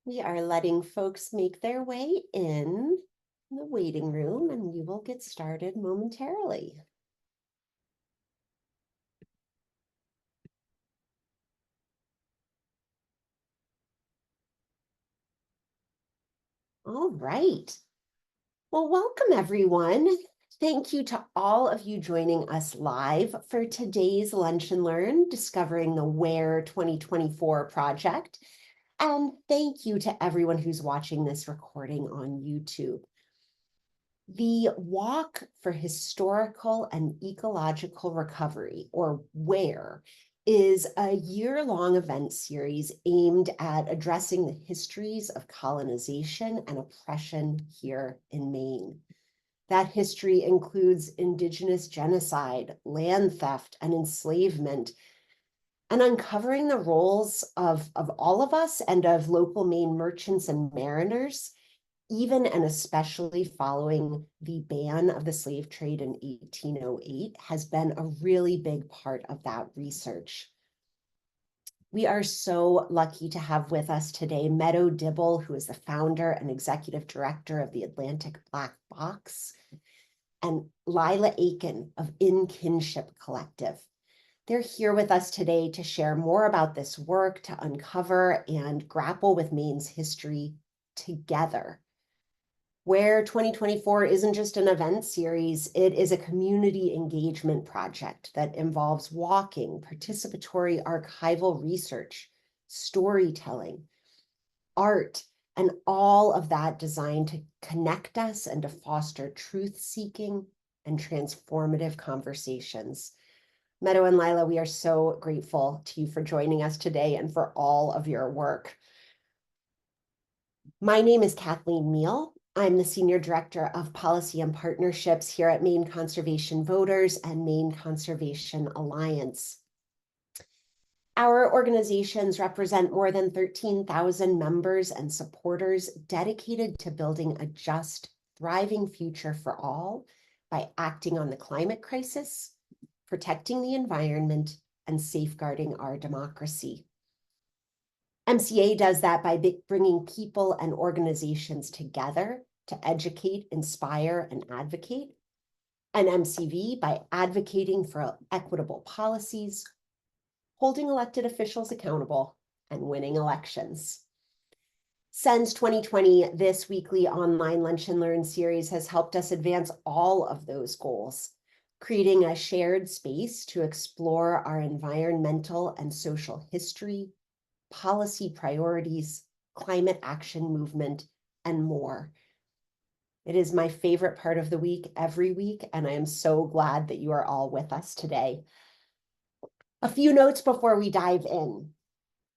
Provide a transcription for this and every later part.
We are letting folks make their way in the waiting room, and we will get started momentarily. All right. Well, welcome everyone. Thank you to all of you joining us live for today's Lunch and Learn, Discovering the WHERE 2024 project. And thank you to everyone who's watching this recording on YouTube. The Walk for Historical and Ecological Recovery, or WHERE, is a year-long event series aimed at addressing the histories of colonization and oppression here in Maine. That history includes Indigenous genocide, land theft, and enslavement, and uncovering the roles of all of us and of local Maine merchants and mariners, even and especially following the ban of the slave trade in 1808, has been a really big part of that research. We are so lucky to have with us today Meadow Dibble, who is the founder and executive director of the Atlantic Black Box, and Lilah Akin of Kinship Collective. They're here with us today to share more about this work, to uncover and grapple with Maine's history together. WHERE 2024 isn't just an event series, it is a community engagement project that involves walking, participatory archival research, storytelling, art, and all of that designed to connect us and to foster truth-seeking and transformative conversations. Meadow and Lilah, we are so grateful to you for joining us today and for all of your work. My name is Kathleen Meal. I'm the Senior Director of Policy and Partnerships here at Maine Conservation Voters and Maine Conservation Alliance. Our organizations represent more than 13,000 members and supporters dedicated to building a just, thriving future for all by acting on the climate crisis, protecting the environment, and safeguarding our democracy. MCA does that by bringing people and organizations together to educate, inspire, and advocate, and MCV by advocating for equitable policies, holding elected officials accountable, and winning elections. Since 2020, this weekly online Lunch and Learn series has helped us advance all of those goals, creating a shared space to explore our environmental and social history, policy priorities, climate action movement, and more. It is my favorite part of the week every week, and I am so glad that you are all with us today. A few notes before we dive in.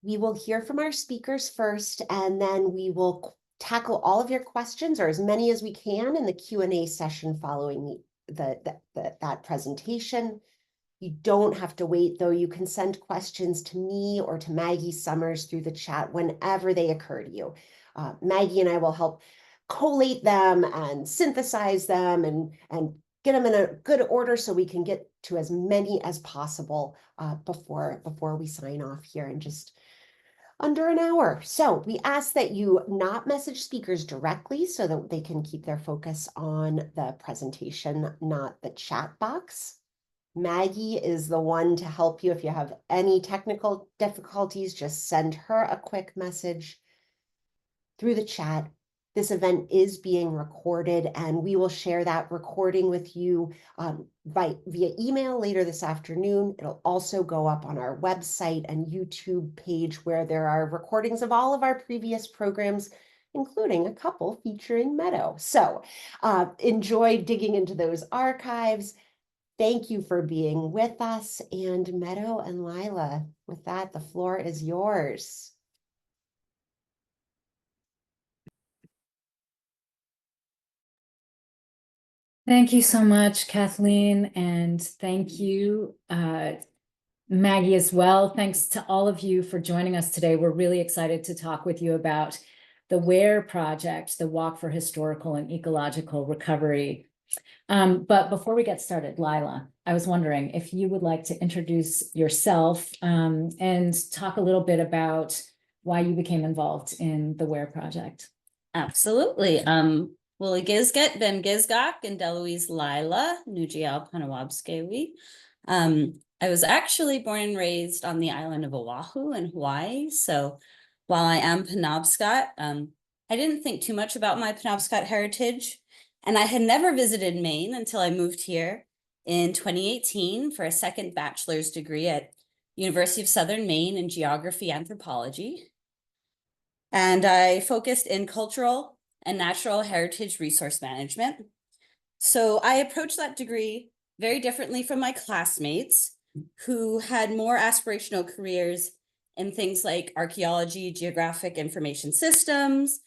We will hear from our speakers first, and then we will tackle all of your questions, or as many as we can, in the Q&A session following that presentation. You don't have to wait, though. You can send questions to me or to Maggie Summers through the chat whenever they occur to you. Maggie and I will help collate them and synthesize them and get them in a good order so we can get to as many as possible before we sign off here in just under an hour. So we ask that you not message speakers directly so that they can keep their focus on the presentation, not the chat box. Maggie is the one to help you if you have any technical difficulties. Just send her a quick message through the chat. This event is being recorded, and we will share that recording with you via email later this afternoon. It'll also go up on our website and YouTube page, where there are recordings of all of our previous programs, including a couple featuring Meadow. So enjoy digging into those archives. Thank you for being with us, and Meadow and Lilah, with that, the floor is yours. Thank you so much, Kathleen, and thank you, Maggie, as well. Thanks to all of you for joining us today. We're really excited to talk with you about the WHERE project, the Walk for Historical and Ecological Recovery. But before we get started, Lilah, I was wondering if you would like to introduce yourself and talk a little bit about why you became involved in the WHERE project. Absolutely. Well, Gizget Ben Gizgok and Deloise Lilah, Nujial Panawabskewi. I was actually born and raised on the island of Oahu in Hawaii. So while I am Penobscot, I didn't think too much about my Penobscot heritage. And I had never visited Maine until I moved here in 2018 for a second bachelor's degree at University of Southern Maine in geography anthropology. And I focused in cultural and natural heritage resource management. So I approached that degree very differently from my classmates who had more aspirational careers in things like archaeology, geographic information systems,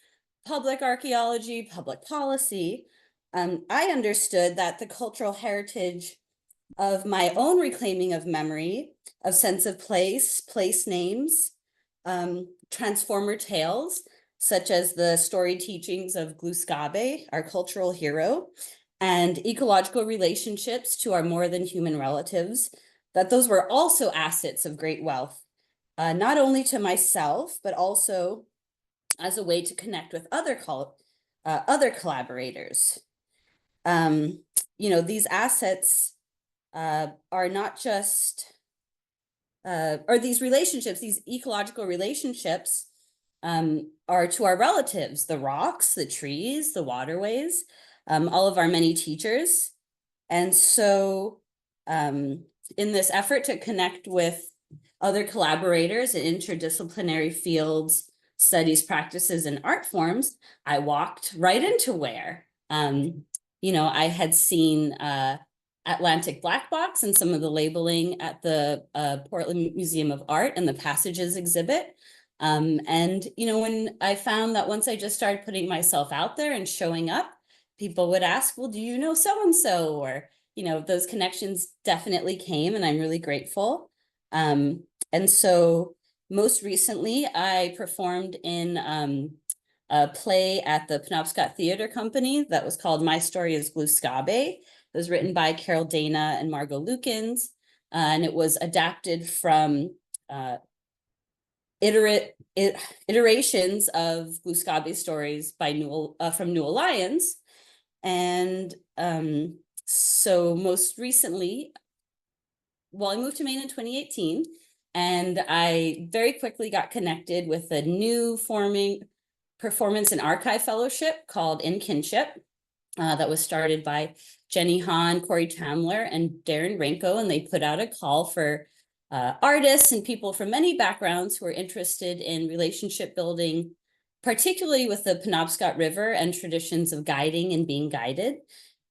public archaeology, public policy. I understood that the cultural heritage of my own reclaiming of memory, of sense of place, place names, transformer tales, such as the story teachings of Gluskabe, our cultural hero, and ecological relationships to our more than human relatives, that those were also assets of great wealth, not only to myself, but also as a way to connect with other collaborators. These assets are not just or these relationships, these ecological relationships are to our relatives, the rocks, the trees, the waterways, all of our many teachers. And so in this effort to connect with other collaborators in interdisciplinary fields, studies, practices, and art forms, I walked right into WHERE. I had seen Atlantic Black Box and some of the labeling at the Portland Museum of Art and the Passages exhibit. When I found that once I just started putting myself out there and showing up, people would ask, well, do you know so-and-so? Or, those connections definitely came, and I'm really grateful. And so most recently, I performed in a play at the Penobscot Theater Company that was called My Story is Gluskabe. It was written by Carol Dana and Margot Lukens, and it was adapted from iterations of Gluskabe stories by from New Alliance. And so most recently, I moved to Maine in 2018, and I very quickly got connected with a new forming performance and archive fellowship called In Kinship that was started by Jenny Hahn, Corey Tamler, and Darren Renko, and they put out a call for artists and people from many backgrounds who are interested in relationship building, particularly with the Penobscot River and traditions of guiding and being guided.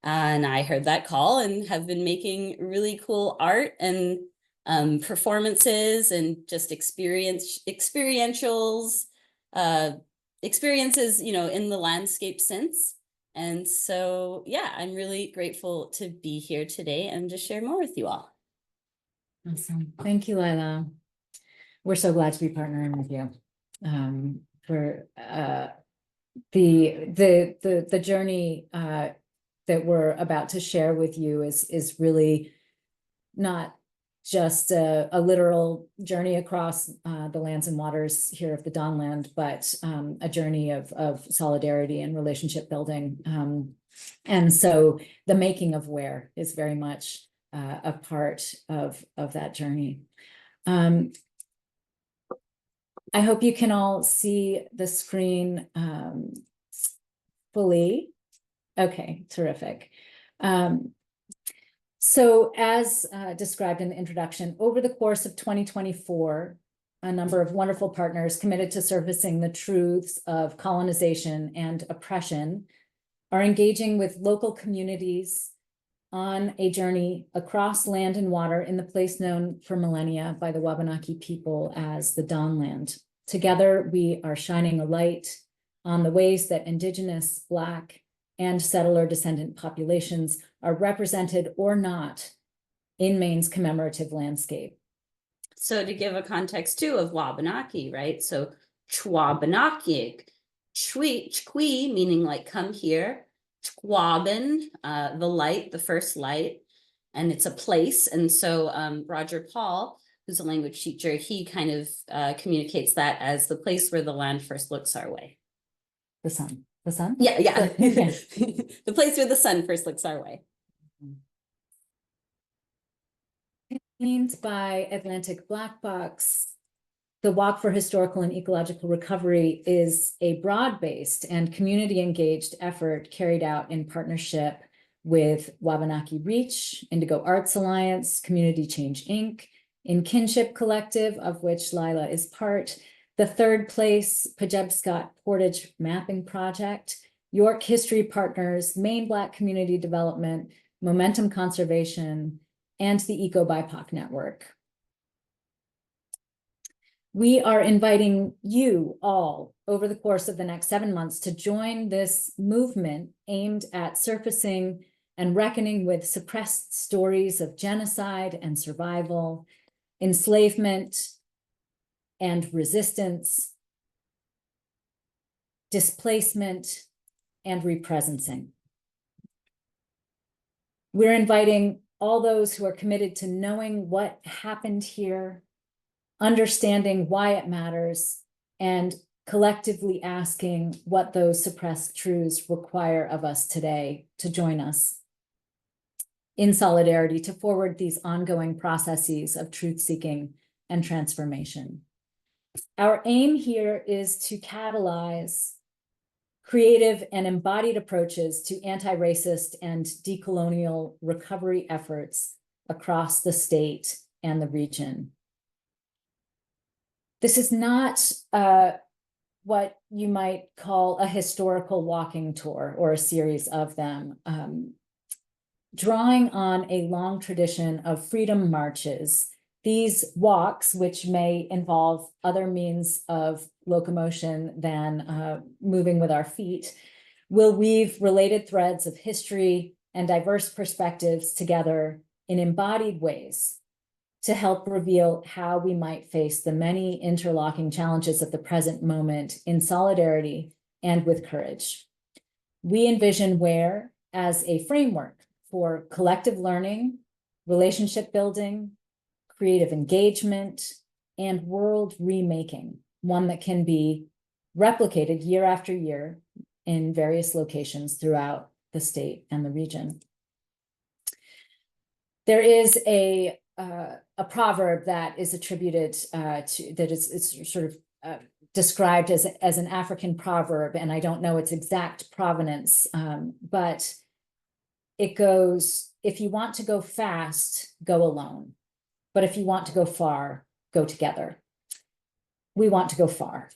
And I heard that call and have been making really cool art and performances and just experiences, in the landscape since. And so, yeah, I'm really grateful to be here today and to share more with you all. Awesome. Thank you, Lilah. We're so glad to be partnering with you for the journey that we're about to share with you is really not just a literal journey across the lands and waters here of the Dawnland, but a journey of solidarity and relationship building. And so the making of WHERE is very much a part of that journey. I hope you can all see the screen fully. Okay, terrific. So as described in the introduction, over the course of 2024, a number of wonderful partners committed to surfacing the truths of colonization and oppression are engaging with local communities on a journey across land and water in the place known for millennia by the Wabanaki people as the Dawnland. Together, we are shining a light on the ways that Indigenous, Black, and settler descendant populations are represented or not in Maine's commemorative landscape. So to give a context too of Wabanaki, right? So Chwabanaki, Chwi, meaning like come here, Quabbin, the light, the first light, and it's a place. And so Roger Paul, who's a language teacher, he kind of communicates that as the place where the land first looks our way. The sun. The sun? Yeah, yeah. Okay. The place where the sun first looks our way. Means by Atlantic Black Box, the Walk for Historical and Ecological Recovery is a broad-based and community-engaged effort carried out in partnership with Wabanaki Reach, Indigo Arts Alliance, Community Change Inc., in Kinship Collective, of which Lilah is part, the Third Place Pajebscott Portage Mapping Project, York History Partners, Maine Black Community Development, Momentum Conservation, and the Eco BIPOC Network. We are inviting you all over the course of the next 7 months to join this movement aimed at surfacing and reckoning with suppressed stories of genocide and survival, enslavement and resistance, displacement and represencing. We're inviting all those who are committed to knowing what happened here, understanding why it matters, and collectively asking what those suppressed truths require of us today to join us in solidarity to forward these ongoing processes of truth-seeking and transformation. Our aim here is to catalyze creative and embodied approaches to anti-racist and decolonial recovery efforts across the state and the region. This is not what you might call a historical walking tour or a series of them. Drawing on a long tradition of freedom marches, these walks, which may involve other means of locomotion than moving with our feet, will weave related threads of history and diverse perspectives together in embodied ways to help reveal how we might face the many interlocking challenges of the present moment in solidarity and with courage. We envision WHERE as a framework for collective learning, relationship building, creative engagement, and world remaking, one that can be replicated year after year in various locations throughout the state and the region. There is a proverb that is attributed it's sort of described as an African proverb, and I don't know its exact provenance, but it goes, if you want to go fast, go alone. But if you want to go far, go together. We want to go far.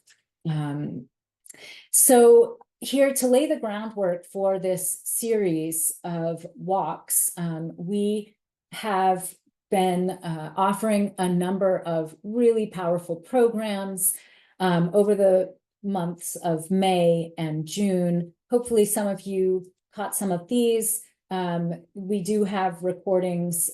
So here to lay the groundwork for this series of walks, we have been offering a number of really powerful programs over the months of May and June. Hopefully some of you caught some of these. We do have recordings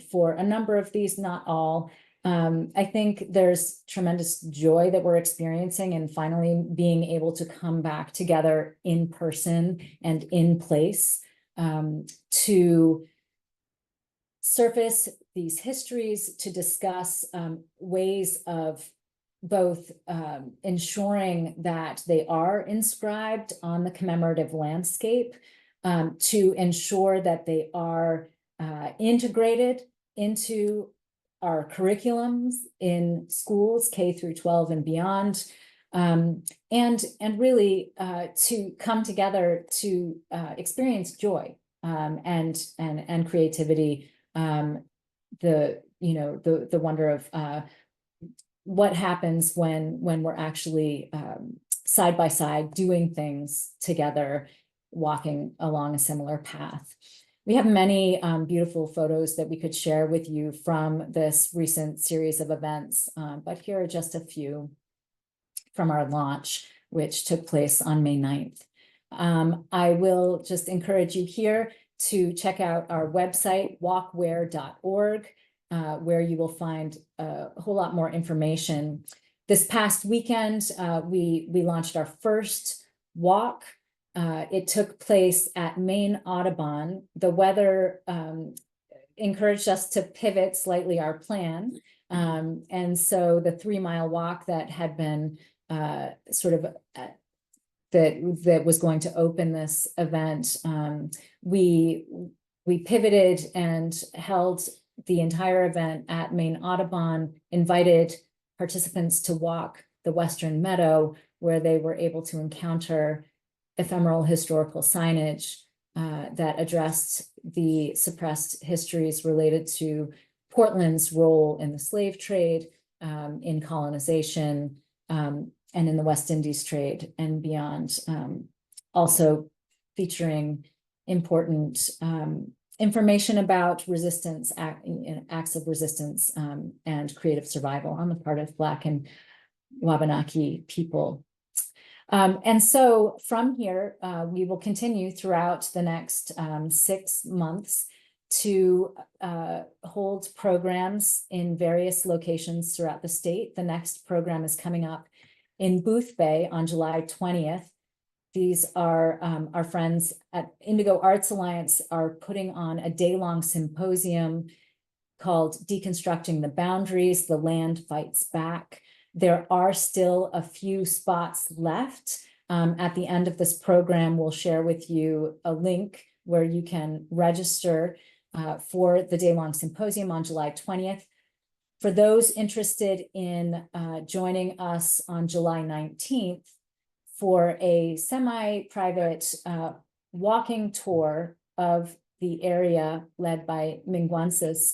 for a number of these, not all. I think there's tremendous joy that we're experiencing in finally being able to come back together in person and in place to surface these histories, to discuss ways of both ensuring that they are inscribed on the commemorative landscape, to ensure that they are integrated into our curriculums in schools K through 12 and beyond, and really to come together to experience joy and creativity, the wonder of what happens when we're actually side by side doing things together, walking along a similar path. We have many beautiful photos that we could share with you from this recent series of events, but here are just a few from our launch, which took place on May 9th. I will just encourage you here to check out our website, walkwhere.org, where you will find a whole lot more information. This past weekend, we launched our first walk It took place at Main Audubon. The weather encouraged us to pivot slightly our plan. And so the 3-mile walk that had been that was going to open this event, we pivoted and held the entire event at Main Audubon, invited participants to walk the Western Meadow, where they were able to encounter ephemeral historical signage that addressed the suppressed histories related to Portland's role in the slave trade, in colonization, and in the West Indies trade and beyond. Also featuring important information about resistance, acts of resistance, and creative survival on the part of Black and Wabanaki people. And so from here, we will continue throughout the next 6 months to hold programs in various locations throughout the state. The next program is coming up in Boothbay on July 20th. These are our friends at Indigo Arts Alliance are putting on a day-long symposium called Deconstructing the Boundaries, The Land Fights Back. There are still a few spots left. At the end of this program, we'll share with you a link where you can register for the day-long symposium on July 20th. For those interested in joining us on July 19th for a semi-private walking tour of the area led by Mingwansis,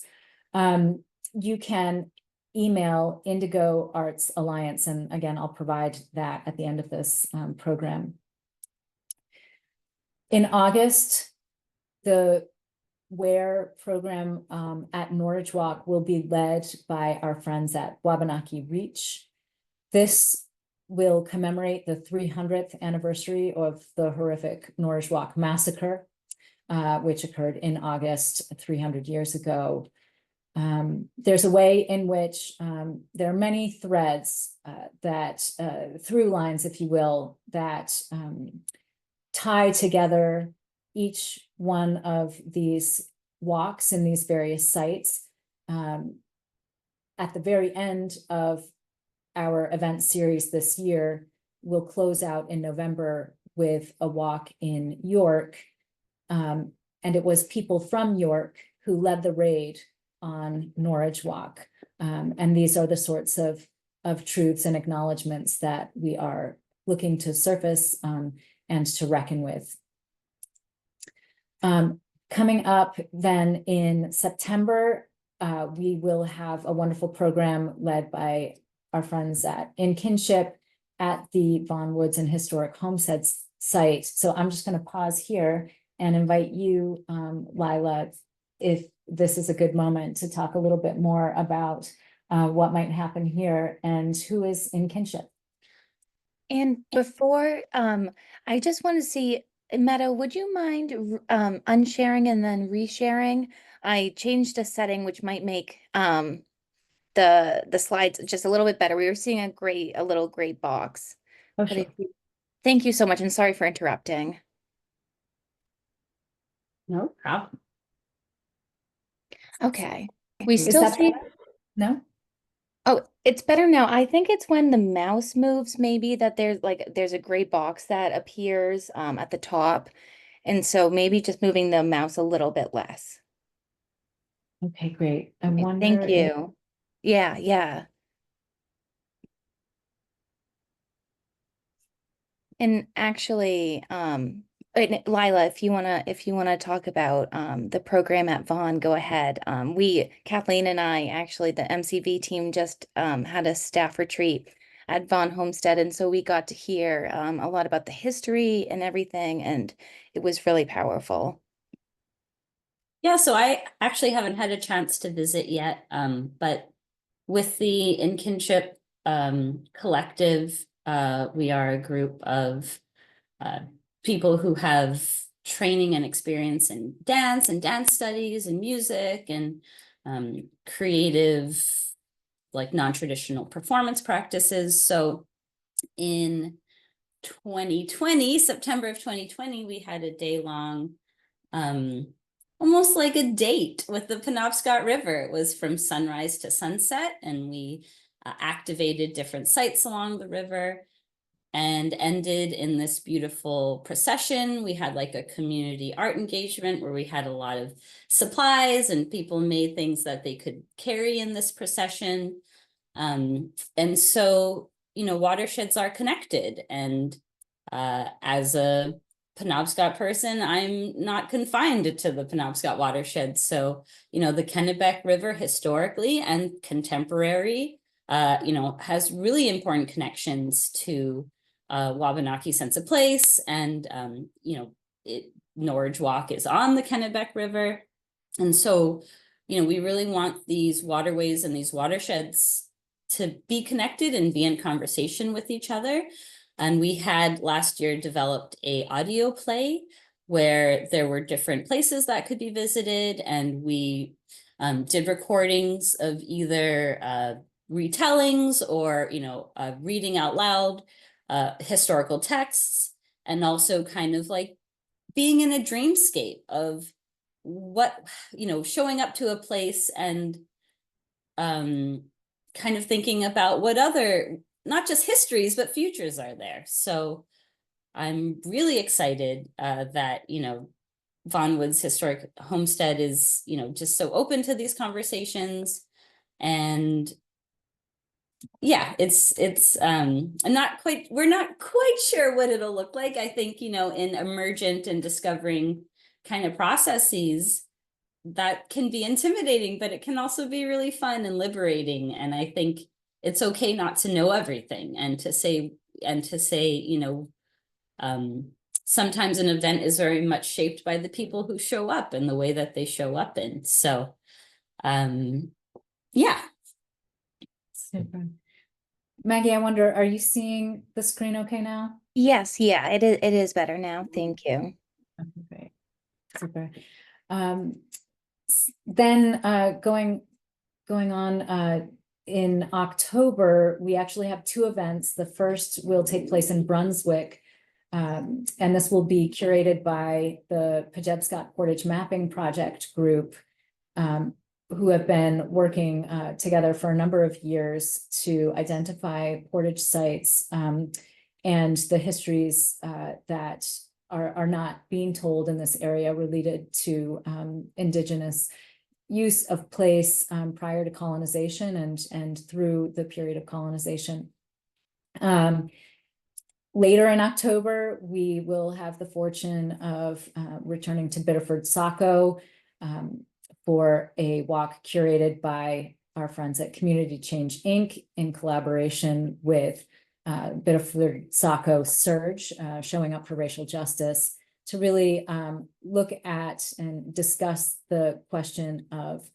you can email Indigo Arts Alliance. And again, I'll provide that at the end of this program. In August, the WHERE program at Norwich Walk will be led by our friends at Wabanaki Reach. This will commemorate the 300th anniversary of the horrific Norwich Walk massacre, which occurred in August 300 years ago. There's a way in which there are many threads that, through lines, if you will, that tie together each one of these walks in these various sites. At the very end of our event series this year, we'll close out in November with a walk in York. And it was people from York who led the raid on Norwich Walk. And these are the sorts of truths and acknowledgements that we are looking to surface and to reckon with. Coming up then in September, we will have a wonderful program led by our friends in Kinship at the Vaughan Woods and Historic Homesteads site. So I'm just going to pause here and invite you, Lilah, if this is a good moment to talk a little bit more about what might happen here and who is in Kinship. And before, I just want to see, Meadow, would you mind unsharing and then resharing? I changed a setting which might make the slides just a little bit better. We were seeing a little gray box. Oh, But sure. thank you so much, and sorry for interrupting. No problem. Okay. We Is still that see. better? No? Oh, it's better now. I think it's when the mouse moves, maybe that there's a gray box that appears at the top. And so maybe just moving the mouse a little bit less. Okay, great. I Okay, wonder thank if- you. Yeah. And actually, Lilah, if you wanna talk about the program at Vaughan, go ahead. Kathleen and I, actually, the MCV team just had a staff retreat at Vaughan Homestead, and so we got to hear a lot about the history and everything, and it was really powerful. Yeah, so I actually haven't had a chance to visit yet, but with the In Kinship collective, we are a group of people who have training and experience in dance and dance studies and music and creative, like non-traditional performance practices. So in 2020, September of 2020, we had a day-long, almost like a date with the Penobscot River. It was from sunrise to sunset, and we activated different sites along the river and ended in this beautiful procession. We had like a community art engagement where we had a lot of supplies and people made things that they could carry in this procession. And so, you know, watersheds are connected. And as a Penobscot person, I'm not confined to the Penobscot watershed. So, you know, the Kennebec River historically and contemporary, you know, has really important connections to Wabanaki sense of place. And, you know, Norridge Walk is on the Kennebec River. And so, you know, we really want these waterways and these watersheds to be connected and be in conversation with each other. And we had last year developed a audio play where there were different places that could be visited. And we did recordings of either retellings or, you know, reading out loud historical texts, and also kind of like being in a dreamscape of what, you know, showing up to a place and kind of thinking about what other, not just histories, but futures are there. So I'm really excited that, you know, Vaughan Woods Historic Homestead is, you know, just so open to these conversations. And yeah, we're not quite sure what it'll look like. I think, you know, in emergent and discovering kind of processes, that can be intimidating, but it can also be really fun and liberating. And I think it's okay not to know everything, and to say, you know, sometimes an event is very much shaped by the people who show up and the way that they show up in. So, yeah. Super. Maggie, I wonder, are you seeing the screen okay now? Yes, yeah, it is better now. Thank you. Okay, great. Super. Then going on, in October, we actually have two events. The first will take place in Brunswick, and this will be curated by the Pejebscott Portage Mapping Project group, who have been working together for a number of years to identify portage sites and the histories that are not being told in this area related to Indigenous use of place prior to colonization and through the period of colonization. Later in October, we will have the fortune of returning to Biddeford Saco for a walk curated by our friends at Community Change Inc. in collaboration with Biddeford Saco Surge, showing up for racial justice, to really look at and discuss the question of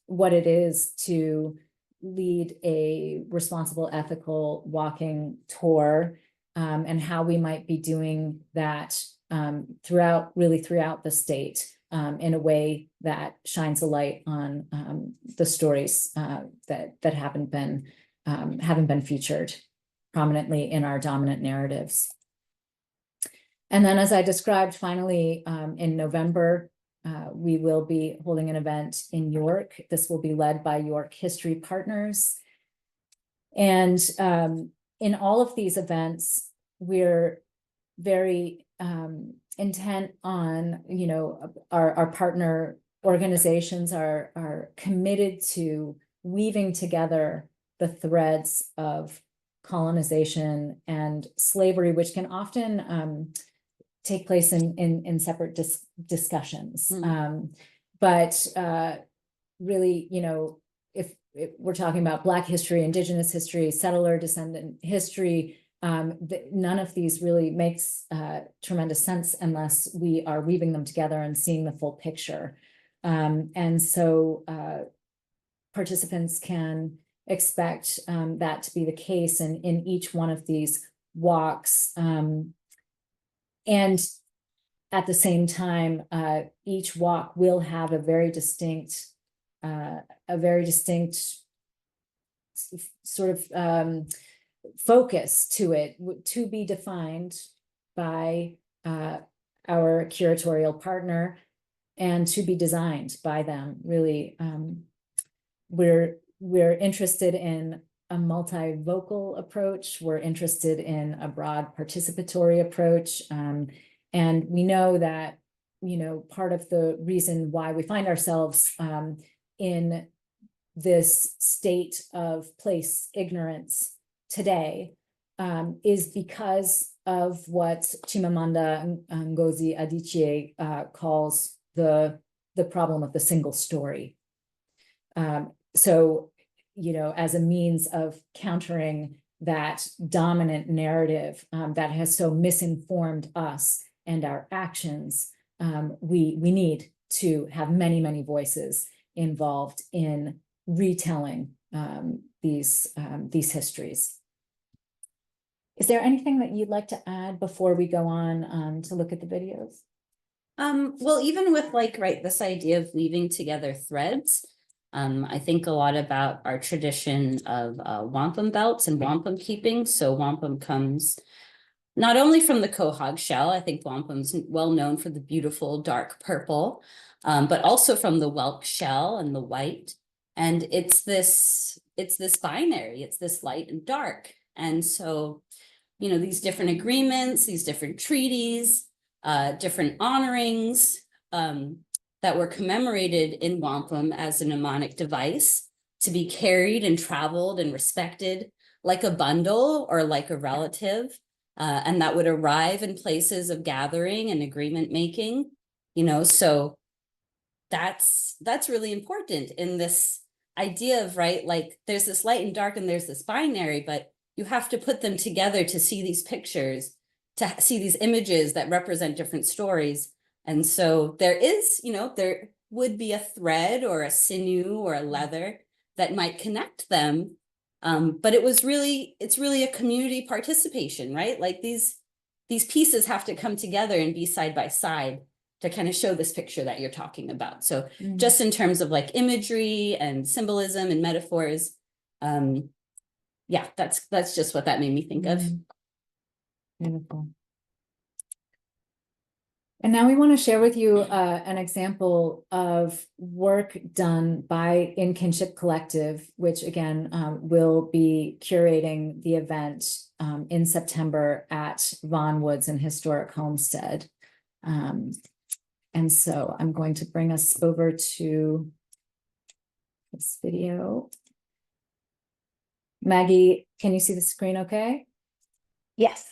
what it is to lead a responsible, ethical walking tour, and how we might be doing that throughout the state, in a way that shines a light on the stories that haven't been featured prominently in our dominant narratives. And then, as I described, finally, in November, we will be holding an event in York. This will be led by York History Partners. And in all of these events, we're very intent on, you know, our partner organizations are committed to weaving together the threads of colonization and slavery, which can often take place in separate discussions. But really, you know, if we're talking about Black history, Indigenous history, settler descendant history, none of these really makes tremendous sense unless we are weaving them together and seeing the full picture. And so participants can expect that to be the case in each one of these walks. And at the same time, each walk will have a very distinct sort of focus to it, to be defined by our curatorial partner and to be designed by them. Really, we're interested in a multi-vocal approach. We're interested in a broad participatory approach. And we know that, you know, part of the reason why we find ourselves in this state of place ignorance today is because of what Chimamanda Ngozi Adichie calls the problem of the single story. So, you know, as a means of countering that dominant narrative that has so misinformed us and our actions, we need to have many, many voices involved in retelling these histories. Is there anything that you'd like to add before we go on to look at the videos? Well, even with like, right, this idea of weaving together threads, I think a lot about our tradition of wampum belts and wampum keeping. So wampum comes not only from the quahog shell. I think wampum's well known for the beautiful dark purple, but also from the whelk shell and the white. And it's this binary, it's this light and dark. And so, you know, these different agreements, these different treaties, different honorings, that were commemorated in wampum as a mnemonic device to be carried and traveled and respected like a bundle or like a relative, and that would arrive in places of gathering and agreement making, you know, so that's really important in this idea of, right, like there's this light and dark and there's this binary, but you have to put them together to see these pictures, to see these images that represent different stories. And so there is, you know, there would be a thread or a sinew or a leather that might connect them. But it's really a community participation, right? Like these pieces have to come together and be side by side to kind of show this picture that you're talking about. So just in terms of like imagery and symbolism and metaphors, yeah, that's just what that made me think of. Beautiful. And now we want to share with you an example of work done by In Kinship Collective, which again will be curating the event in September at Vaughan Woods and Historic Homestead. And so I'm going to bring us over to this video. Maggie, can you see the screen okay? Yes.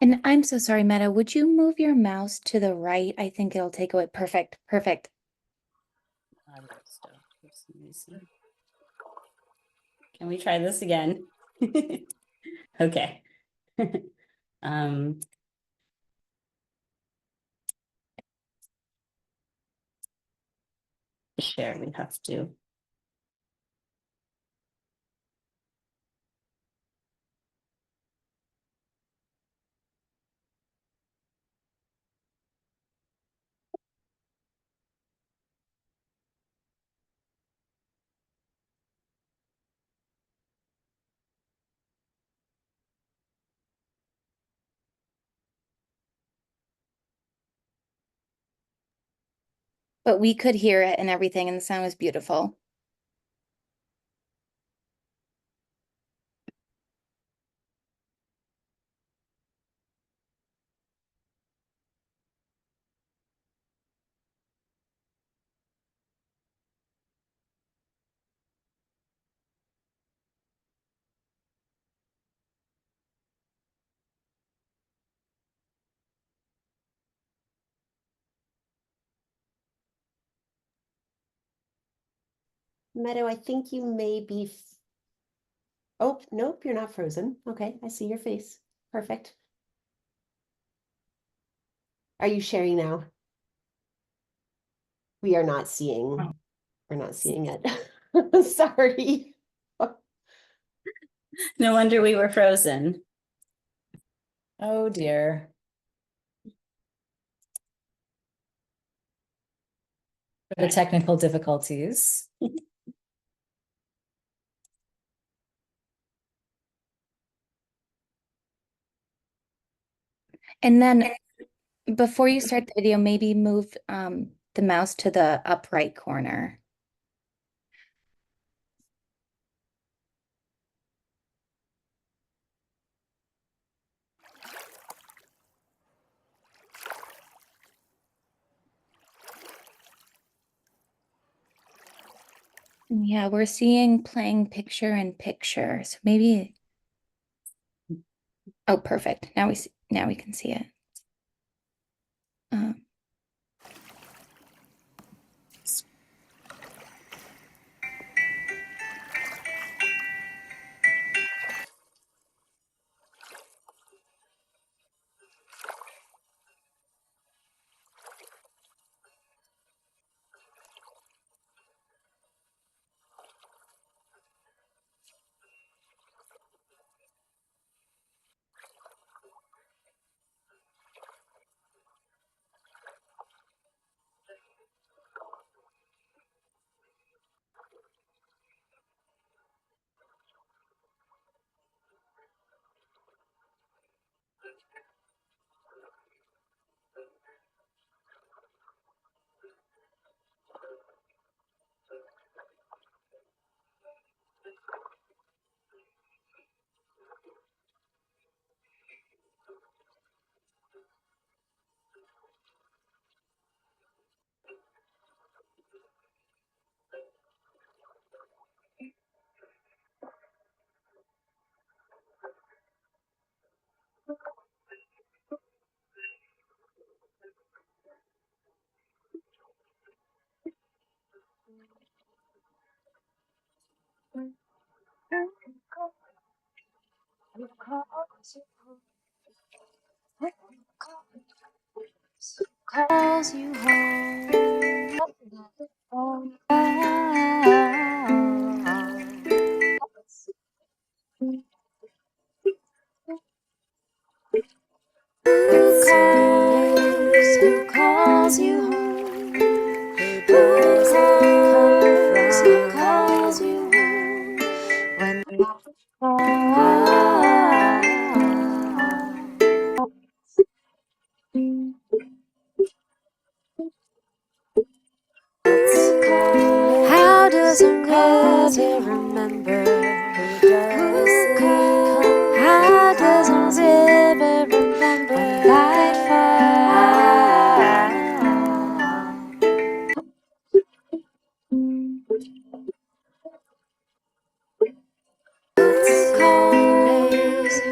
And I'm so sorry, Meadow, would you move your mouse to the right? I think it'll take away. Perfect. Perfect. Can we try this again? Okay. Share, we have to. But we could hear it and everything, and the sound was beautiful. Meadow, I think you may be. Oh, nope, you're not frozen. Okay, I see your face. Perfect. Are you sharing now? We are not seeing. We're not seeing it. Sorry. No wonder we were frozen. Oh, dear. For the technical difficulties. And then before you start the video, maybe move the mouse to the upright corner. Yeah, we're seeing playing picture in picture. So maybe. Oh, perfect. Now we can see it. Calls you home. Who calls you home? Who calls you home? When how does a river remember? How does a river remember light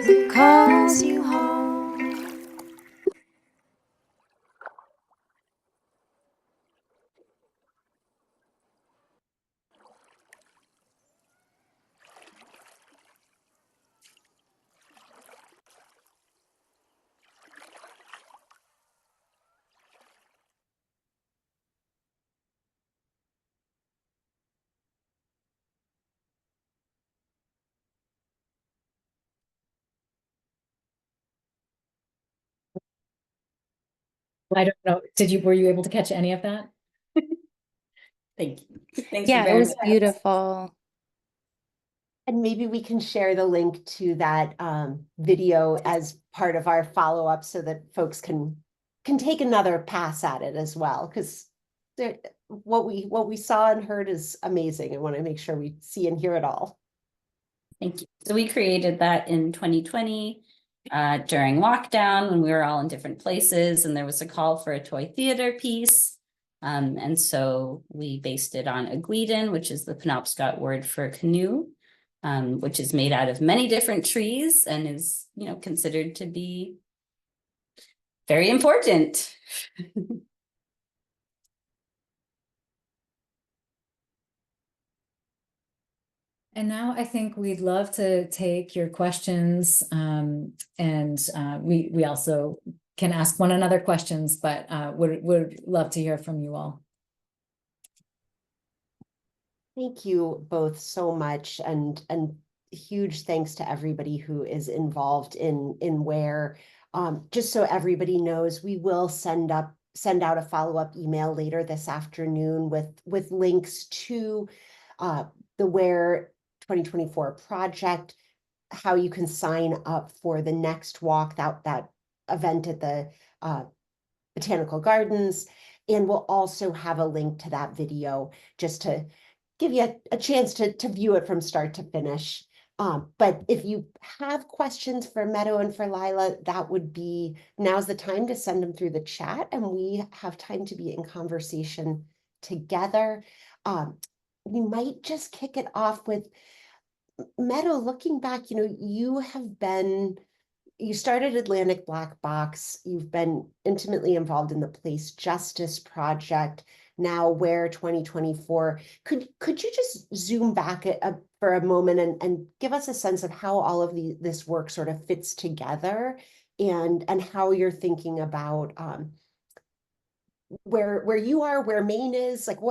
who calls you home? I don't know. Were you able to catch any of that? Thank you. Thanks for Yeah, it bearing was with us. beautiful. And maybe we can share the link to that video as part of our follow-up so that folks can take another pass at it as well. Because what we saw and heard is amazing. I want to make sure we see and hear it all. Thank you. So we created that in 2020 during lockdown when we were all in different places and there was a call for a toy theater piece. And so we based it on a Gweedin, which is the Penobscot word for canoe, which is made out of many different trees and is, considered to be very important. And now I think we'd love to take your questions, and we also can ask one another questions, but would love to hear from you all. Thank you both so much, and huge thanks to everybody who is involved in WHERE. Just so everybody knows, we will send out a follow-up email later this afternoon with links to the WHERE 2024 project, how you can sign up for the next walk, that event at the Botanical Gardens, and we'll also have a link to that video just to give you a chance to view it from start to finish. But if you have questions for Meadow and for Lilah, now's the time to send them through the chat, and we have time to be in conversation together. We might just kick it off with Meadow. Looking back, you started Atlantic Black Box. You've been intimately involved in the Place Justice Project, now WHERE 2024. Could you just zoom back for a moment and give us a sense of how all of this work sort of fits together, and how you're thinking about where you are, where Maine is, like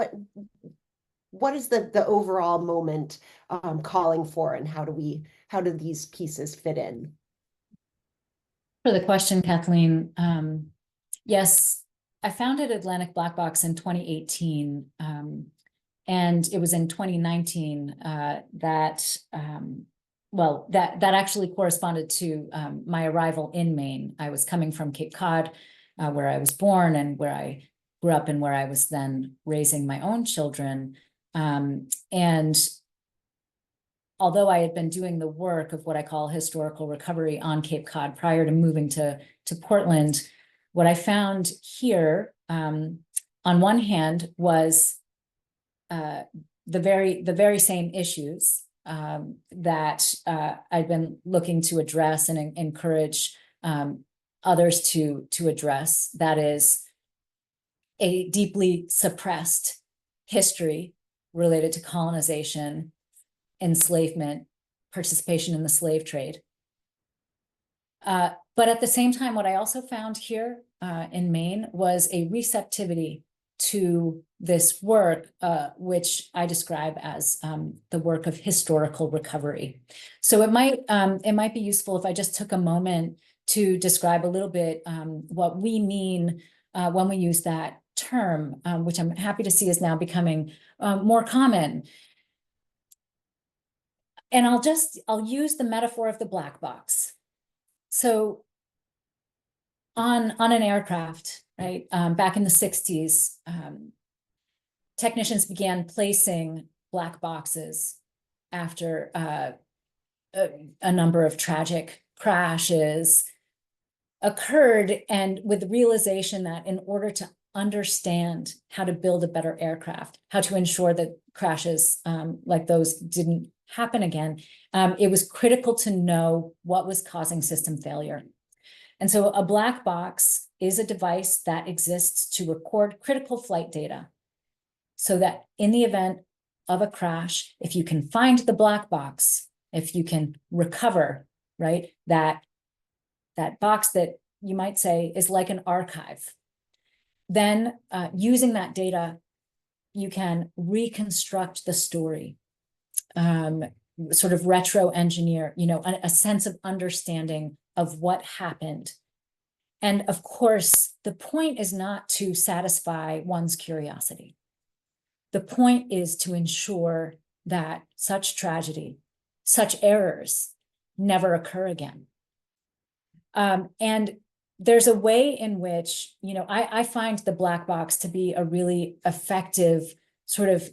what is the overall moment calling for, and how do these pieces fit in? For the question, Kathleen. Yes, I founded Atlantic Black Box in 2018, and it was in 2019 that actually corresponded to my arrival in Maine. I was coming from Cape Cod, where I was born and where I grew up, and where I was then raising my own children. And although I had been doing the work of what I call historical recovery on Cape Cod prior to moving to Portland, what I found here, on one hand, was the very same issues that I've been looking to address and encourage others to address. That is a deeply suppressed history related to colonization, enslavement, participation in the slave trade. But at the same time, what I also found here in Maine was a receptivity to this work, which I describe as the work of historical recovery. So it might be useful if I just took a moment to describe a little bit what we mean when we use that term, which I'm happy to see is now becoming more common. And I'll use the metaphor of the black box. So on an aircraft, right, back in the 60s, technicians began placing black boxes after a number of tragic crashes occurred, and with the realization that in order to understand how to build a better aircraft, how to ensure that crashes like those didn't happen again, it was critical to know what was causing system failure. And so a black box is a device that exists to record critical flight data, so that in the event of a crash, if you can find the black box, if you can recover, right, that box that you might say is like an archive, then using that data, you can reconstruct the story, sort of retro engineer, a sense of understanding of what happened. And of course, the point is not to satisfy one's curiosity. The point is to ensure that such tragedy, such errors never occur again. And there's a way in which, I find the black box to be a really effective sort of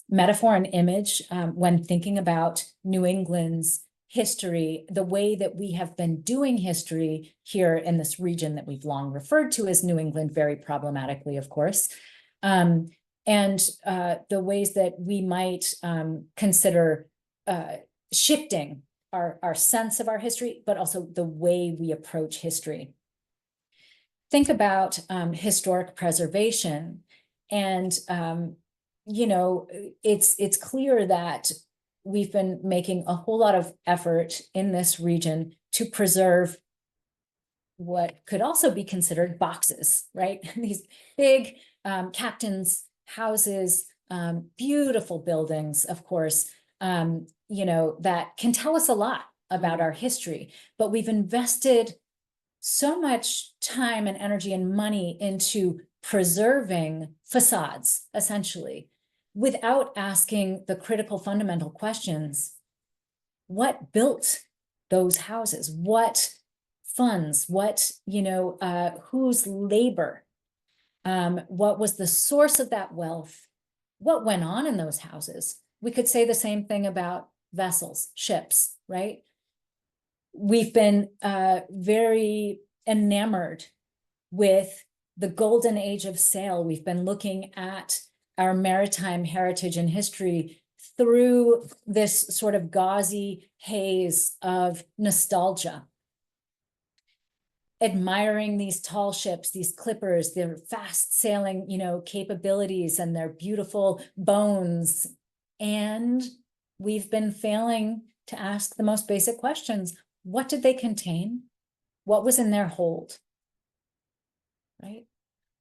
metaphor and image when thinking about New England's history, the way that we have been doing history here in this region that we've long referred to as New England, very problematically, of course, and the ways that we might consider shifting our sense of our history, but also the way we approach history. Think about historic preservation, and it's clear that we've been making a whole lot of effort in this region to preserve what could also be considered boxes, right? These big captains' houses, beautiful buildings, of course, you know, that can tell us a lot about our history, but we've invested so much time and energy and money into preserving facades, essentially, without asking the critical fundamental questions. What built those houses? What funds? What, you know, whose labor? What was the source of that wealth? What went on in those houses? We could say the same thing about vessels, ships, right? We've been very enamored with the golden age of sail. We've been looking at our maritime heritage and history through this sort of gauzy haze of nostalgia, admiring these tall ships, these clippers, their fast sailing, you know, capabilities and their beautiful bones. And we've been failing to ask the most basic questions. What did they contain? What was in their hold? Right?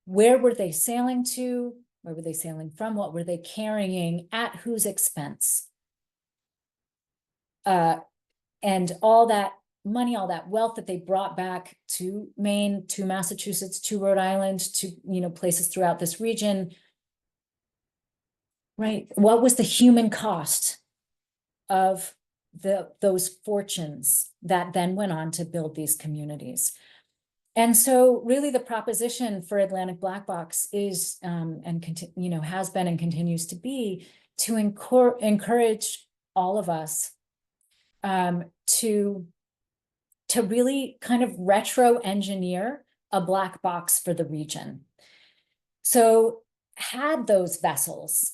Where were they sailing to? Where were they sailing from? What were they carrying? At whose expense? And all that money, all that wealth that they brought back to Maine, to Massachusetts, to Rhode Island, to, you know, places throughout this region. Right? What was the human cost of those fortunes that then went on to build these communities? And so really the proposition for Atlantic Black Box is, you know, has been and continues to be, to encourage all of us to really kind of retro engineer a black box for the region. So had those vessels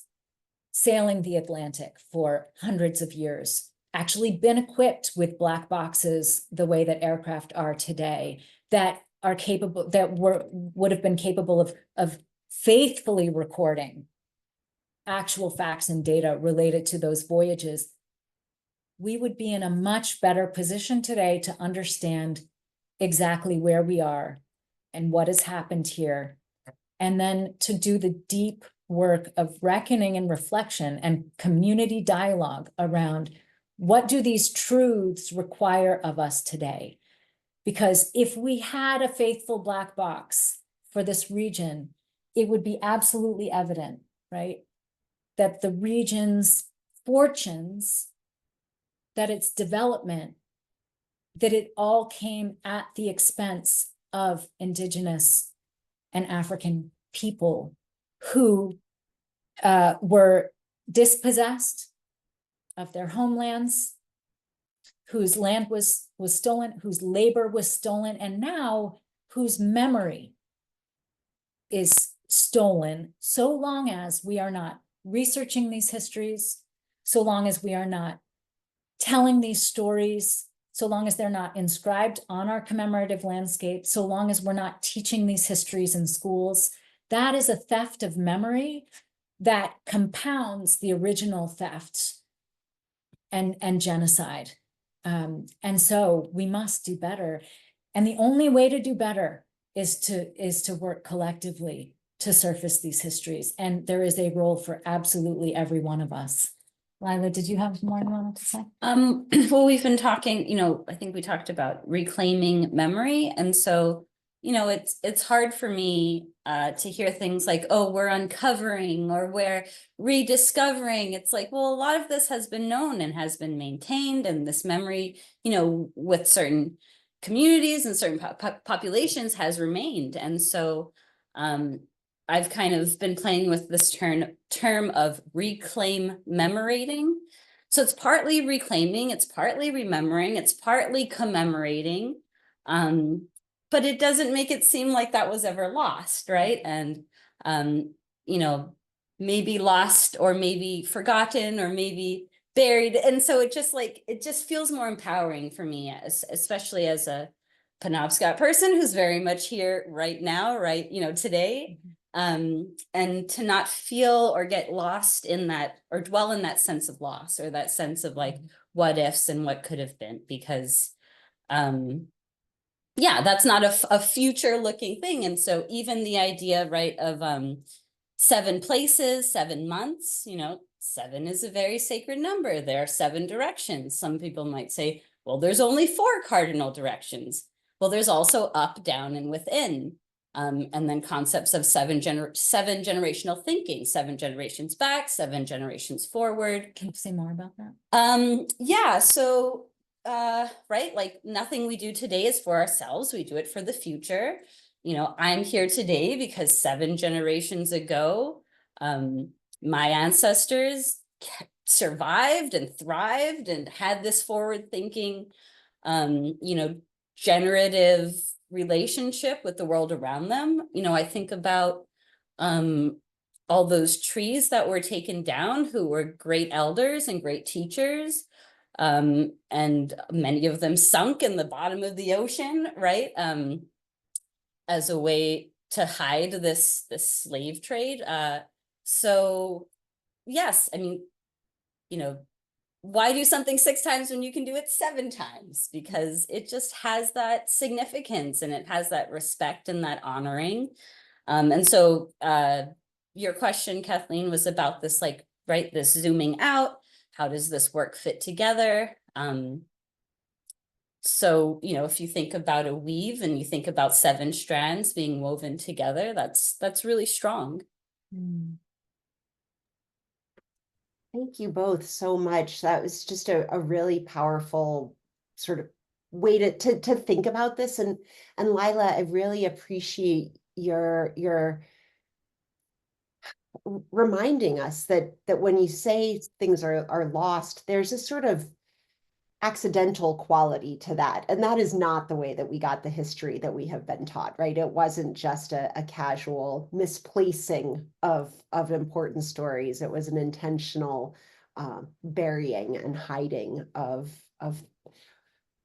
sailing the Atlantic for hundreds of years actually been equipped with black boxes the way that aircraft are today, that are capable, that would have been capable of faithfully recording actual facts and data related to those voyages, we would be in a much better position today to understand exactly where we are and what has happened here, and then to do the deep work of reckoning and reflection and community dialogue around what do these truths require of us today. Because if we had a faithful black box for this region, it would be absolutely evident, right, that the region's fortunes, that its development, that it all came at the expense of Indigenous and African people who were dispossessed of their homelands, whose land was stolen, whose labor was stolen, and now whose memory is stolen, so long as we are not researching these histories, so long as we are not telling these stories, so long as they're not inscribed on our commemorative landscape, so long as we're not teaching these histories in schools. That is a theft of memory that compounds the original theft and genocide. And so we must do better. And the only way to do better is to work collectively to surface these histories. And there is a role for absolutely every one of us. Lilah, did you have more you wanted to say? Well, we've been talking, you know, I think we talked about reclaiming memory. And so, you know, it's hard for me to hear things like, oh, we're uncovering or we're rediscovering. It's like, well, a lot of this has been known and has been maintained, and this memory, you know, with certain communities and certain populations has remained. And so I've kind of been playing with this term of reclaim memorating. So it's partly reclaiming, it's partly remembering, it's partly commemorating. But it doesn't make it seem like that was ever lost, right? And, you know, maybe lost or maybe forgotten or maybe buried. And so it just feels more empowering for me, especially as a Penobscot person who's very much here right now, right, you know, today. and to not feel or get lost in that, or dwell in that sense of loss, or that sense of like what ifs and what could have been, because yeah, that's not a future looking thing. And so even the idea, right, of 7 places, 7 months, you know, 7 is a very sacred number. There are 7 directions. Some people might say, well, there's only 4 cardinal directions. Well, there's also up, down, and within. And then concepts of 7 generational thinking, 7 generations back, 7 generations forward. Can you say more about that? Yeah, so right, like nothing we do today is for ourselves. We do it for the future. You know, I'm here today because 7 generations ago, my ancestors survived and thrived and had this forward thinking, you know, generative relationship with the world around them. You know, I think about all those trees that were taken down who were great elders and great teachers, and many of them sunk in the bottom of the ocean, right, as a way to hide this slave trade. So yes, I mean, you know, why do something 6 times when you can do it 7 times? Because it just has that significance, and it has that respect and that honoring. And so your question, Kathleen, was about this, like, right, this zooming out. How does this work fit together? So, you know, if you think about a weave and you think about 7 strands being woven together, that's really strong. Mm. Thank you both so much. That was just a really powerful sort of way to think about this. And Lilah, I really appreciate your reminding us that when you say things are lost, there's a sort of accidental quality to that. And that is not the way that we got the history that we have been taught, right? It wasn't just a casual misplacing of important stories. It was an intentional burying and hiding of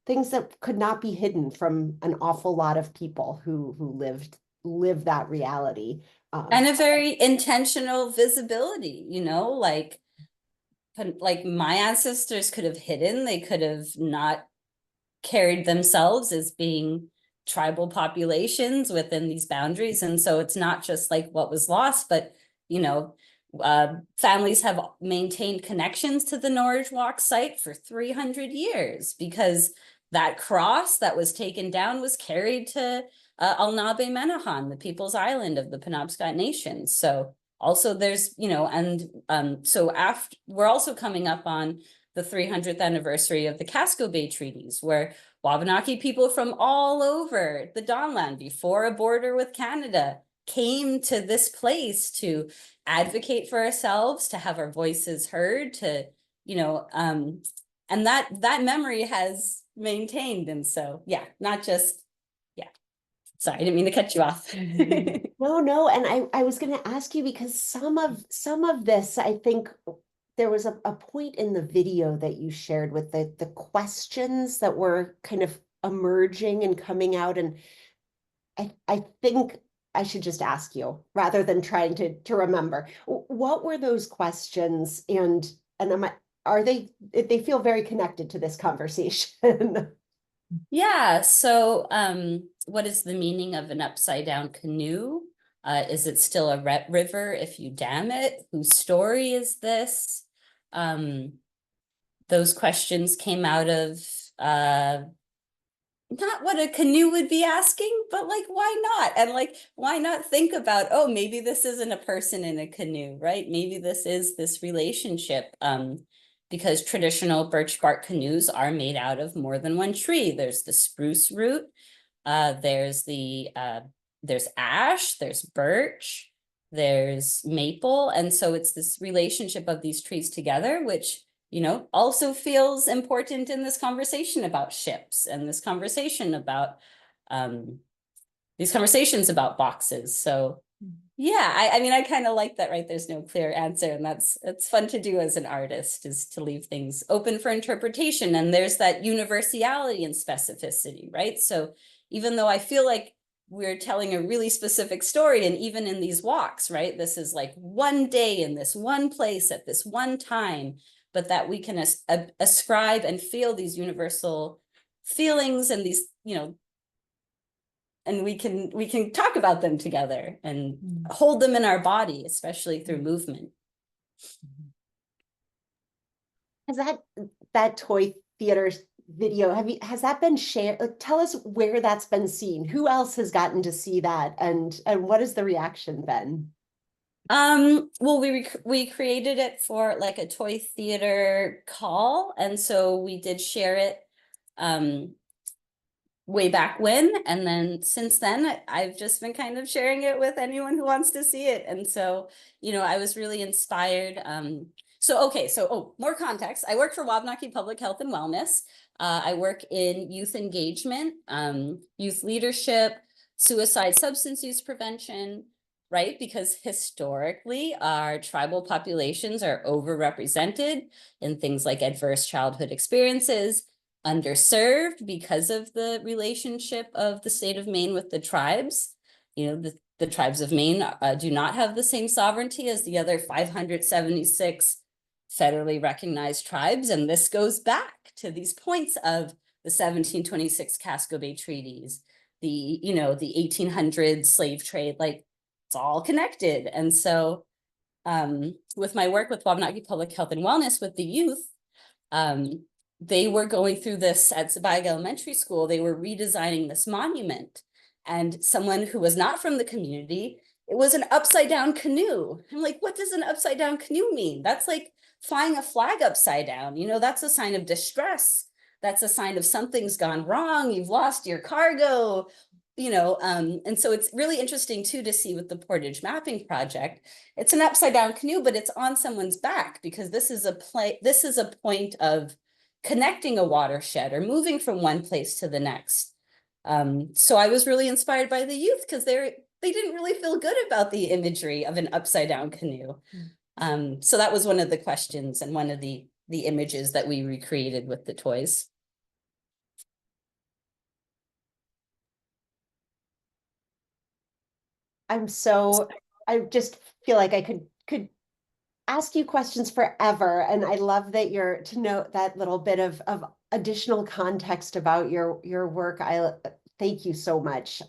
things that could not be hidden from an awful lot of people who lived that reality. And a very intentional visibility, you know, like my ancestors could have hidden, they could have not carried themselves as being tribal populations within these boundaries. And so it's not just like what was lost, but, you know, families have maintained connections to the Norwich Walk site for 300 years because that cross that was taken down was carried to Alnabe Menahan, the People's Island of the Penobscot Nation. So also there's, you know, and so after, we're also coming up on the 300th anniversary of the Casco Bay Treaties, where Wabanaki people from all over the Dawnland, before a border with Canada, came to this place to advocate for ourselves, to have our voices heard, to, you know, and that memory has maintained. And so, yeah, not just, yeah. Sorry, I didn't mean to cut you off. No, and I was going to ask you, because some of this, I think there was a point in the video that you shared with the questions that were kind of emerging and coming out, and I think I should just ask you rather than trying to remember. What were those questions, and are they feel very connected to this conversation? Yeah, so what is the meaning of an upside down canoe? Is it still a river if you dam it? Whose story is this? Those questions came out of not what a canoe would be asking, but like, why not? And like, why not think about, oh, maybe this isn't a person in a canoe, right? Maybe this is this relationship. Because traditional birch bark canoes are made out of more than one tree. There's the spruce root, there's ash, there's birch, there's maple. And so it's this relationship of these trees together, which, you know, also feels important in this conversation about ships and this conversation about, these conversations about boxes. So yeah, I mean, I kind of like that, right? There's no clear answer, and it's fun to do as an artist, is to leave things open for interpretation. And there's that universality and specificity, right? So even though I feel like we're telling a really specific story. And even in these walks, right, this is like one day in this one place at this one time, but that we can ascribe and feel these universal feelings and these, you know, and we can talk about them together and hold them in our body, especially through movement. Has that toy theater video, has that been shared? Like, tell us where that's been seen. Who else has gotten to see that, and what has the reaction been? Well, we created it for like a toy theater call, and so we did share it way back when, and then since then I've just been kind of sharing it with anyone who wants to see it. And so, you know, I was really inspired. So more context. I work for Wabanaki Public Health and Wellness. I work in youth engagement, youth leadership, suicide, substance use prevention, right? Because historically our tribal populations are overrepresented in things like adverse childhood experiences, underserved because of the relationship of the state of Maine with the tribes. You know, the tribes of Maine do not have the same sovereignty as the other 576 federally recognized tribes. And this goes back to these points of the 1726 Casco Bay treaties, the, you know, the 1800s slave trade, like it's all connected. And so with my work with Wabanaki Public Health and Wellness with the youth, they were going through this at Sabaig Elementary School. They were redesigning this monument, and someone who was not from the community, it was an upside down canoe. I'm like, what does an upside down canoe mean? That's like flying a flag upside down. You know, that's a sign of distress. That's a sign of something's gone wrong. You've lost your cargo, you know, and so it's really interesting too to see with the Portage Mapping Project. It's an upside down canoe, but it's on someone's back because this is a point of connecting a watershed or moving from one place to the next. So I was really inspired by the youth because they didn't really feel good about the imagery of an upside down canoe. So that was one of the questions and one of the images that we recreated with the toys. I just feel like I could ask you questions forever. And I love that to know that little bit of additional context about your work. Thank you so much.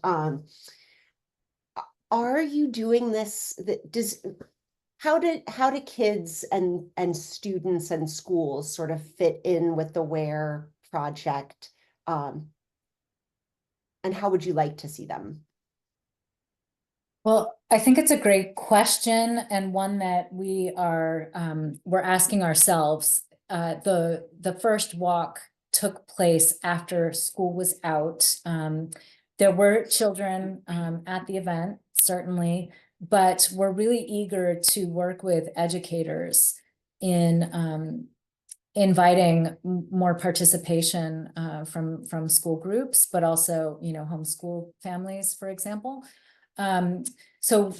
Are you doing this? How do kids and students and schools sort of fit in with the WHERE project? And how would you like to see them? Well, I think it's a great question, and one that we're asking ourselves. The first walk took place after school was out. There were children at the event, certainly, but we're really eager to work with educators in inviting more participation from school groups, but also, you know, homeschool families, for example. So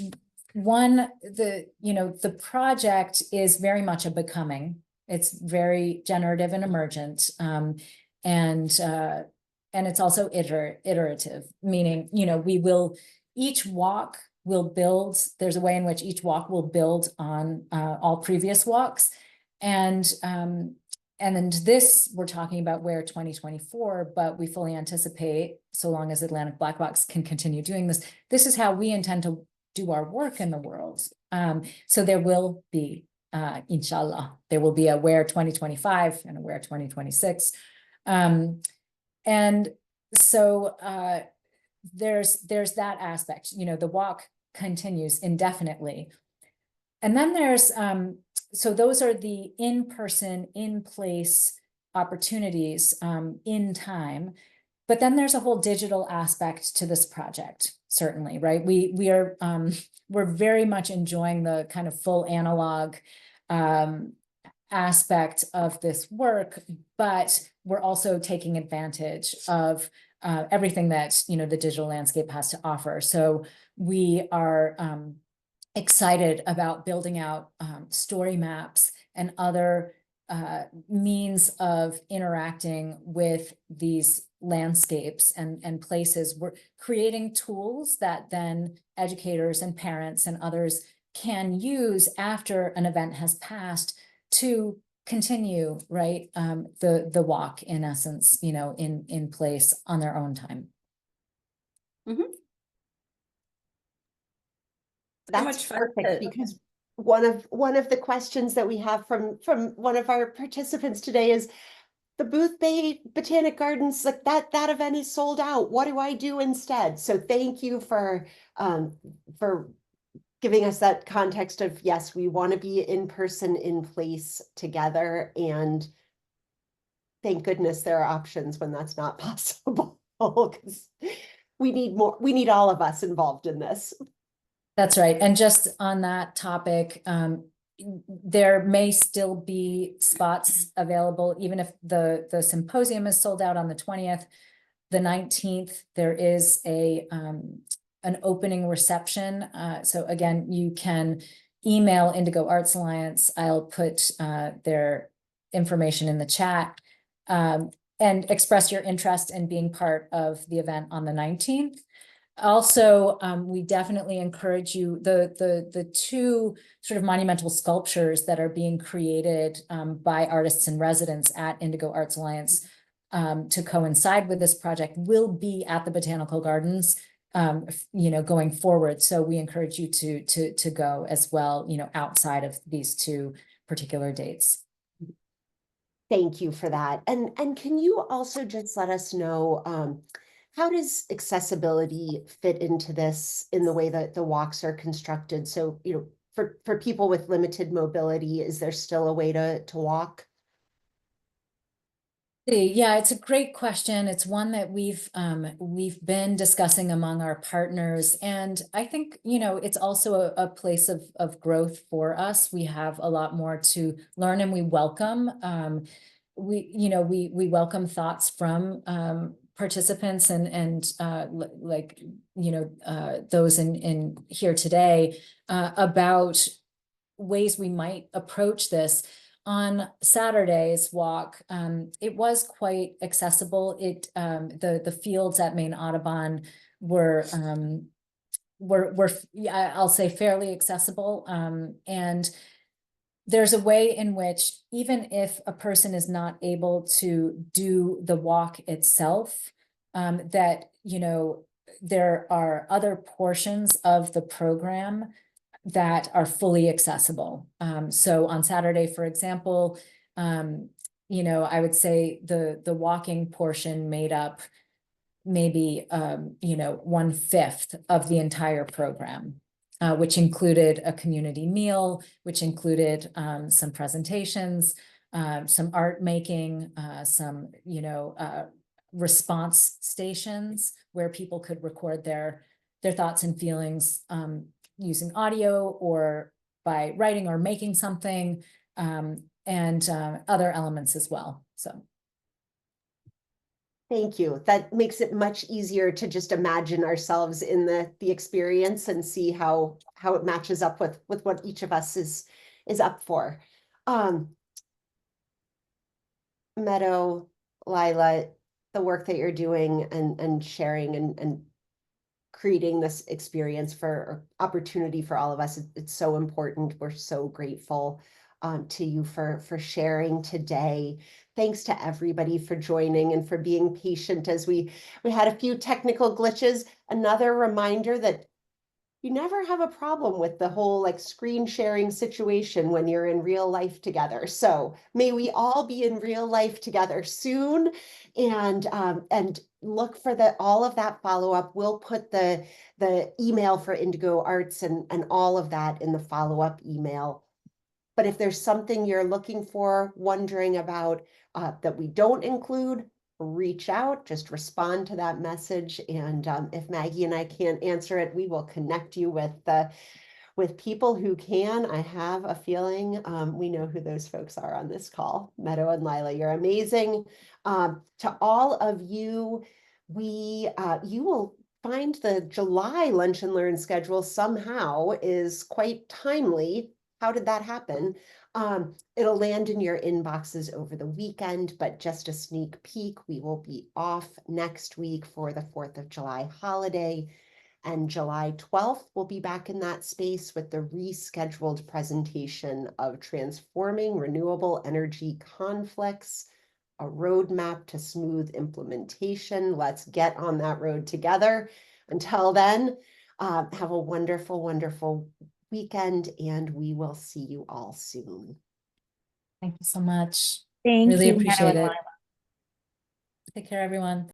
the project is very much a becoming. It's very generative and emergent, and it's also iterative, meaning, you know, each walk will build. There's a way in which each walk will build on all previous walks, and then this, we're talking about WHERE 2024, but we fully anticipate, so long as Atlantic Black Box can continue doing this, this is how we intend to do our work in the world. So there will be, inshallah, there will be a WHERE 2025 and a WHERE 2026. And so there's that aspect, you know, the walk continues indefinitely. And then there's, so those are the in-person, in-place opportunities in time. But then there's a whole digital aspect to this project, certainly, right? We're very much enjoying the kind of full analog aspect of this work, but we're also taking advantage of everything that, you know, the digital landscape has to offer. So we are excited about building out story maps and other means of interacting with these landscapes and places. We're creating tools that then educators and parents and others can use after an event has passed to continue, right, the walk, in essence, you know, in place on their own time. That's much fun perfect, because one of the questions that we have from one of our participants today is, the Boothbay Botanic Gardens, like that event is sold out. What do I do instead? So thank you for giving us that context of, yes, we want to be in person, in place together, and thank goodness there are options when that's not possible, because we need all of us involved in this. That's right. And just on that topic, there may still be spots available, even if the symposium is sold out on the 20th. The 19th, there is an opening reception. So again, you can email Indigo Arts Alliance. I'll put their information in the chat, and express your interest in being part of the event on the 19th. Also, we definitely encourage you, the two sort of monumental sculptures that are being created by artists and residents at Indigo Arts Alliance to coincide with this project will be at the Botanical Gardens, you know, going forward. So we encourage you to go as well, you know, outside of these two particular dates. Thank you for that. And can you also just let us know, how does accessibility fit into this in the way that the walks are constructed? So, you know, for people with limited mobility, is there still a way to walk? Yeah, it's a great question. It's one that we've been discussing among our partners. And I think, you know, it's also a place of growth for us. We have a lot more to learn, and we welcome, we welcome thoughts from participants and like, you know, those in here today about ways we might approach this. On Saturday's walk, it was quite accessible. The fields at Main Audubon were I'll say fairly accessible, and there's a way in which, even if a person is not able to do the walk itself, that, you know, there are other portions of the program that are fully accessible. So on Saturday, for example, you know, I would say the walking portion made up maybe, you know, 1/5 of the entire program, which included a community meal, which included some presentations, some art making, some, you know, response stations where people could record their thoughts and feelings using audio or by writing or making something, and other elements as well. So. Thank you. That makes it much easier to just imagine ourselves in the experience and see how it matches up with what each of us is up for. Meadow, Lilah, the work that you're doing and sharing and creating this experience for opportunity for all of us, it's so important. We're so grateful to you for sharing today. Thanks to everybody for joining and for being patient as we had a few technical glitches. Another reminder that you never have a problem with the whole like screen sharing situation when you're in real life together. So may we all be in real life together soon, and look for all of that follow-up. We'll put the email for Indigo Arts and all of that in the follow-up email. But if there's something you're looking for, wondering about, that we don't include, reach out, just respond to that message. And if Maggie and I can't answer it, we will connect you with people who can. I have a feeling we know who those folks are on this call. Meadow and Lilah, you're amazing. To all of you, you will find the July Lunch and Learn schedule somehow is quite timely. how did that happen? It'll land in your inboxes over the weekend, but just a sneak peek, we will be off next week for the 4th of July holiday. And July 12th, we'll be back in that space with the rescheduled presentation of Transforming Renewable Energy Conflicts, a roadmap to smooth implementation. Let's get on that road together. Until then, have a wonderful, wonderful weekend, and we will see you all soon. Thank you so much. Thank Really you, Meadow appreciate and it. Lilah. Take care, everyone.